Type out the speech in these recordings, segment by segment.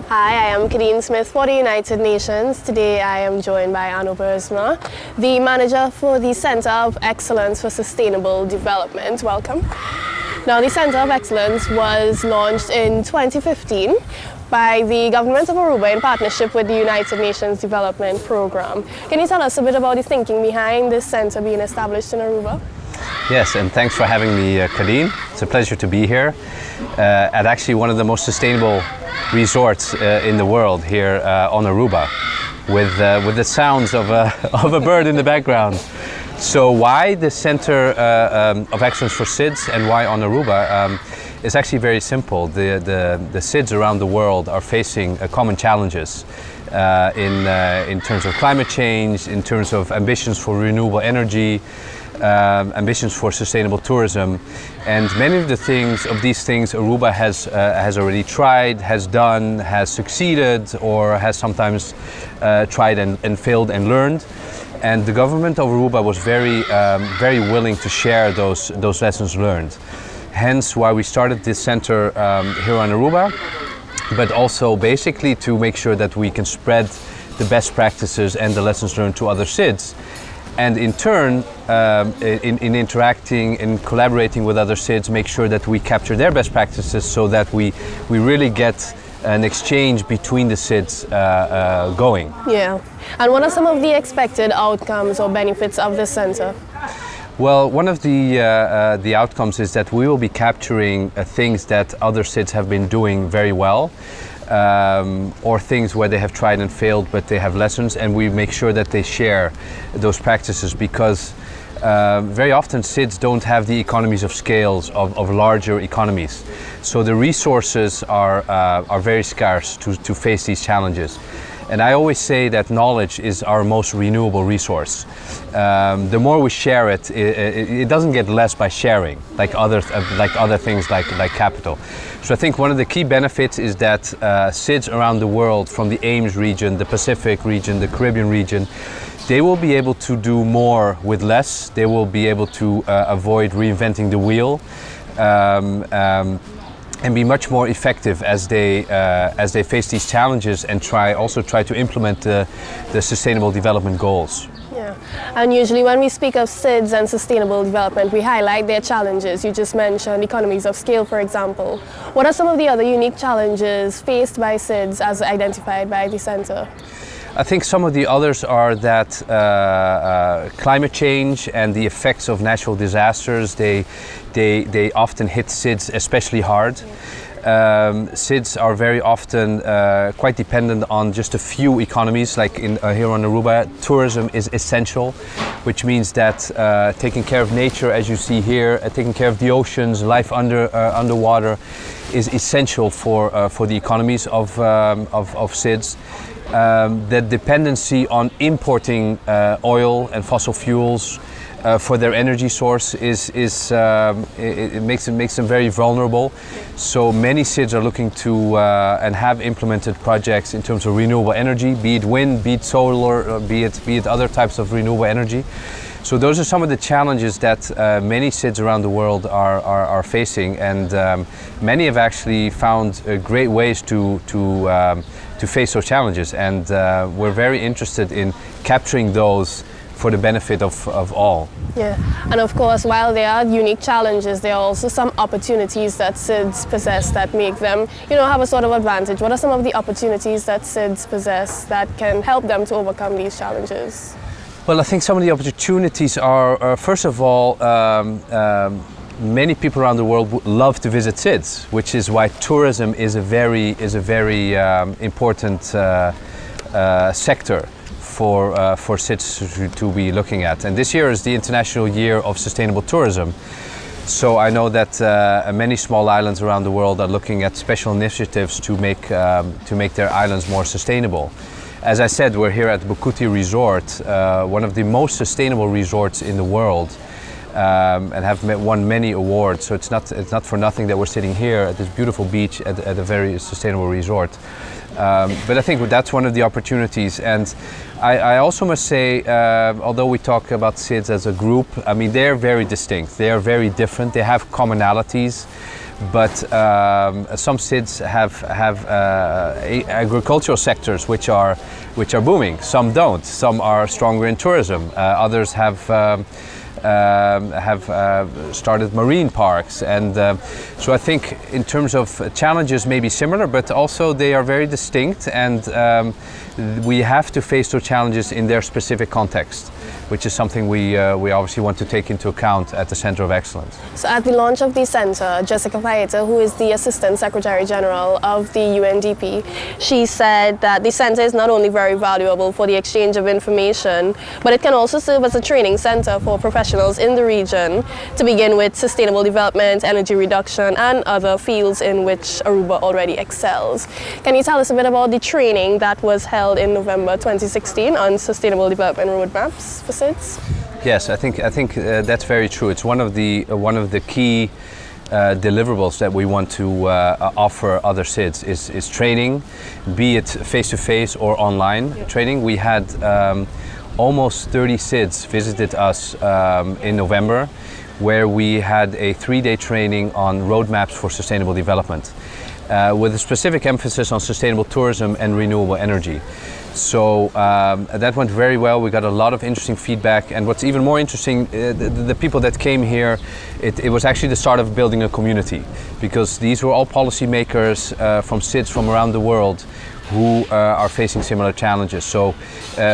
Hi, I am Kadeen Smith for the United Nations. Today I am joined by Arno, the manager for the Center of Excellence for Sustainable Development. Welcome. Now, the Center of Excellence was launched in 2015 by the government of Aruba in partnership with the United Nations Development Program. Can you tell us a bit about the thinking behind this center being established in Aruba? Yes, and thanks for having me, Kadeen. It's a pleasure to be here at actually one of the most sustainable resorts in the world here on Aruba, with the sounds of a bird in the background. So why the Center of Excellence for SIDS and why on Aruba? It's actually very simple. The SIDS around the world are facing common challenges in terms of climate change, in terms of ambitions for renewable energy, ambitions for sustainable tourism, and many of these things Aruba has already tried, has done, has succeeded, or has sometimes tried and failed and learned. And the government of Aruba was very willing to share those lessons learned. Hence why we started this center here on Aruba, but also basically to make sure that we can spread the best practices and the lessons learned to other SIDS. And in turn, in interacting and collaborating with other SIDS, make sure that we capture their best practices so that we really get an exchange between the SIDS going. Yeah. And what are some of the expected outcomes or benefits of this center? Well, one of the outcomes is that we will be capturing things that other SIDS have been doing very well, or things where they have tried and failed but they have lessons, and we make sure that they share those practices, because very often SIDS don't have the economies of scales of larger economies. So the resources are very scarce to face these challenges. And I always say that knowledge is our most renewable resource. The more we share it, it doesn't get less by sharing, like other things like capital. So I think one of the key benefits is that SIDS around the world, from the Ames region, the Pacific region, the Caribbean region, they will be able to do more with less. They will be able to avoid reinventing the wheel. And be much more effective as they face these challenges and try to implement the Sustainable Development Goals. Yeah, and usually when we speak of SIDS and sustainable development, we highlight their challenges. You just mentioned economies of scale, for example. What are some of the other unique challenges faced by SIDS as identified by the Center? I think some of the others are that climate change and the effects of natural disasters, they often hit SIDS especially hard. SIDS are very often quite dependent on just a few economies, like here on Aruba. Tourism is essential, which means that taking care of nature, as you see here, taking care of the oceans, life underwater, is essential for the economies of SIDS. The dependency on importing oil and fossil fuels for their energy source it makes them very vulnerable. So many SIDS are looking to and have implemented projects in terms of renewable energy, be it wind, be it solar, be it other types of renewable energy. So those are some of the challenges that many SIDS around the world are facing, and many have actually found great ways to face those challenges, and we're very interested in capturing those for the benefit of all. Yeah, and of course, while there are unique challenges, there are also some opportunities that SIDS possess that make them, have a sort of advantage. What are some of the opportunities that SIDS possess that can help them to overcome these challenges? Well, I think some of the opportunities are first of all, many people around the world love to visit SIDS, which is why tourism is a very important sector for SIDS to be looking at. And this year is the International Year of Sustainable Tourism. So I know that many small islands around the world are looking at special initiatives to make their islands more sustainable. As I said, we're here at Bukuti Resort, one of the most sustainable resorts in the world. And have won many awards, so it's not for nothing that we're sitting here at this beautiful beach at a very sustainable resort. But I think that's one of the opportunities, and I also must say, although we talk about SIDS as a group, I mean, they're very distinct, they are very different, they have commonalities, but some SIDS have agricultural sectors which are booming. Some don't. Some are stronger in tourism. Others have started marine parks, and so I think in terms of challenges may be similar, but also they are very distinct, and we have to face those challenges in their specific context, which is something we obviously want to take into account at the Center of Excellence. So at the launch of the center, Jessica Paeta, who is the Assistant Secretary General of the UNDP, she said that the center is not only very valuable for the exchange of information, but it can also serve as a training center for professionals in the region to begin with sustainable development, energy reduction, and other fields in which Aruba already excels. Can you tell us a bit about the training that was held in November 2016 on sustainable development roadmaps for SIDS? Yes, I think that's very true. It's one of the key deliverables that we want to offer other SIDS is training, be it face-to-face or online training. We had almost 30 SIDS visited us in November, where we had a 3-day training on roadmaps for sustainable development, with a specific emphasis on sustainable tourism and renewable energy. So that went very well. We got a lot of interesting feedback, and what's even more interesting, the people that came here, it was actually the start of building a community, because these were all policymakers from SIDS from around the world who are facing similar challenges. So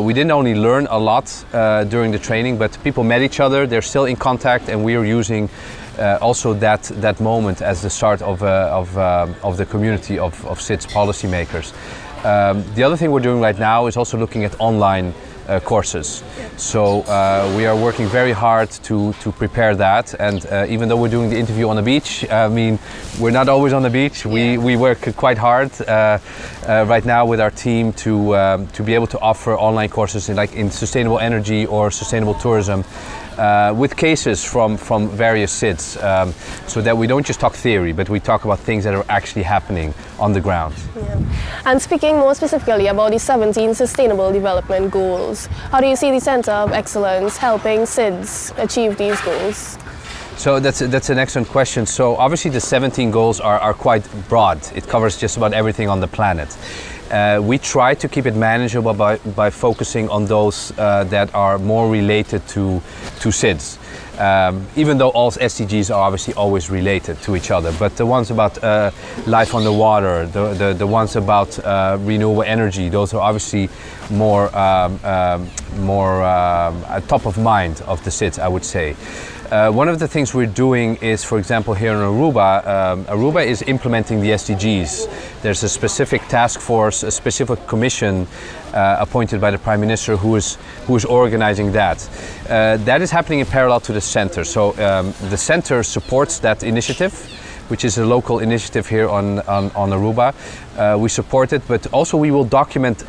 we didn't only learn a lot during the training, but people met each other, they're still in contact, and we are using also that moment as the start of the community of SIDS policymakers. The other thing we're doing right now is also looking at online courses. So we are working very hard to prepare that, and even though we're doing the interview on the beach, I mean, we're not always on the beach. We work quite hard right now with our team to be able to offer online courses in sustainable energy or sustainable tourism, with cases from various SIDS, so that we don't just talk theory, but we talk about things that are actually happening on the ground. Yeah. And speaking more specifically about the 17 Sustainable Development Goals, how do you see the Center of Excellence helping SIDS achieve these goals? So that's an excellent question. So obviously the 17 goals are quite broad. It covers just about everything on the planet. We try to keep it manageable by focusing on those that are more related to SIDS. Even though all SDGs are obviously always related to each other, but the ones about life on the water, the ones about renewable energy, those are obviously more top of mind of the SIDS, I would say. One of the things we're doing is, for example, here in Aruba, Aruba is implementing the SDGs. There's a specific task force, a specific commission appointed by the Prime Minister who is organizing that. That is happening in parallel to the center. So the center supports that initiative, which is a local initiative here on Aruba. We support it, but also we will document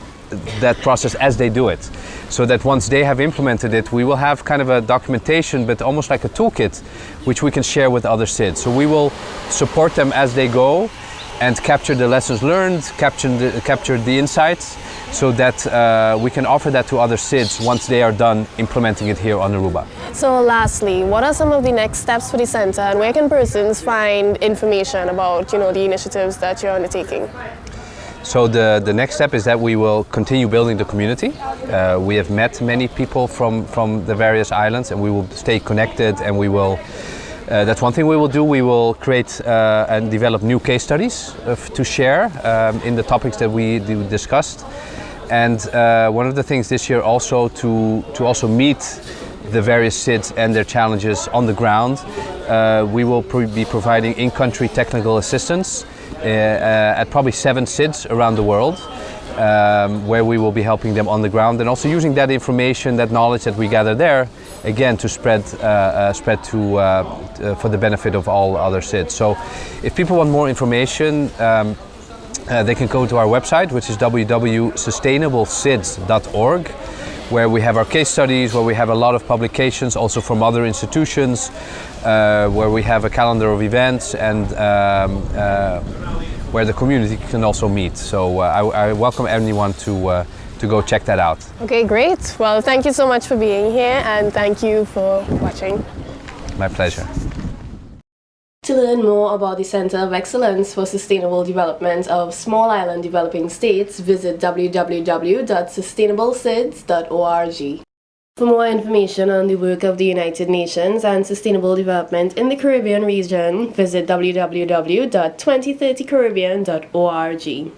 that process as they do it, so that once they have implemented it, we will have kind of a documentation, but almost like a toolkit, which we can share with other SIDS. So we will support them as they go and capture the lessons learned, capture the insights, so that we can offer that to other SIDS once they are done implementing it here on Aruba. So lastly, what are some of the next steps for the center, and where can persons find information about the initiatives that you're undertaking? So the next step is that we will continue building the community. We have met many people from the various islands, and we will stay connected, and we will, that's one thing we will do. We will create and develop new case studies to share in the topics that we discussed. And one of the things this year also to also meet the various SIDS and their challenges on the ground, we will be providing in-country technical assistance at probably 7 SIDS around the world, where we will be helping them on the ground, and also using that information, that knowledge that we gather there, again to spread for the benefit of all other SIDS. So if people want more information, they can go to our website, which is www.sustainablesids.org, where we have our case studies, where we have a lot of publications also from other institutions, where we have a calendar of events, and where the community can also meet. So I welcome anyone to go check that out. Okay, great. Well, thank you so much for being here, and thank you for watching. My pleasure. To learn more about the Center of Excellence for Sustainable Development of Small Island Developing States, visit www.sustainablesids.org. For more information on the work of the United Nations and sustainable development in the Caribbean region, visit www.2030caribbean.org.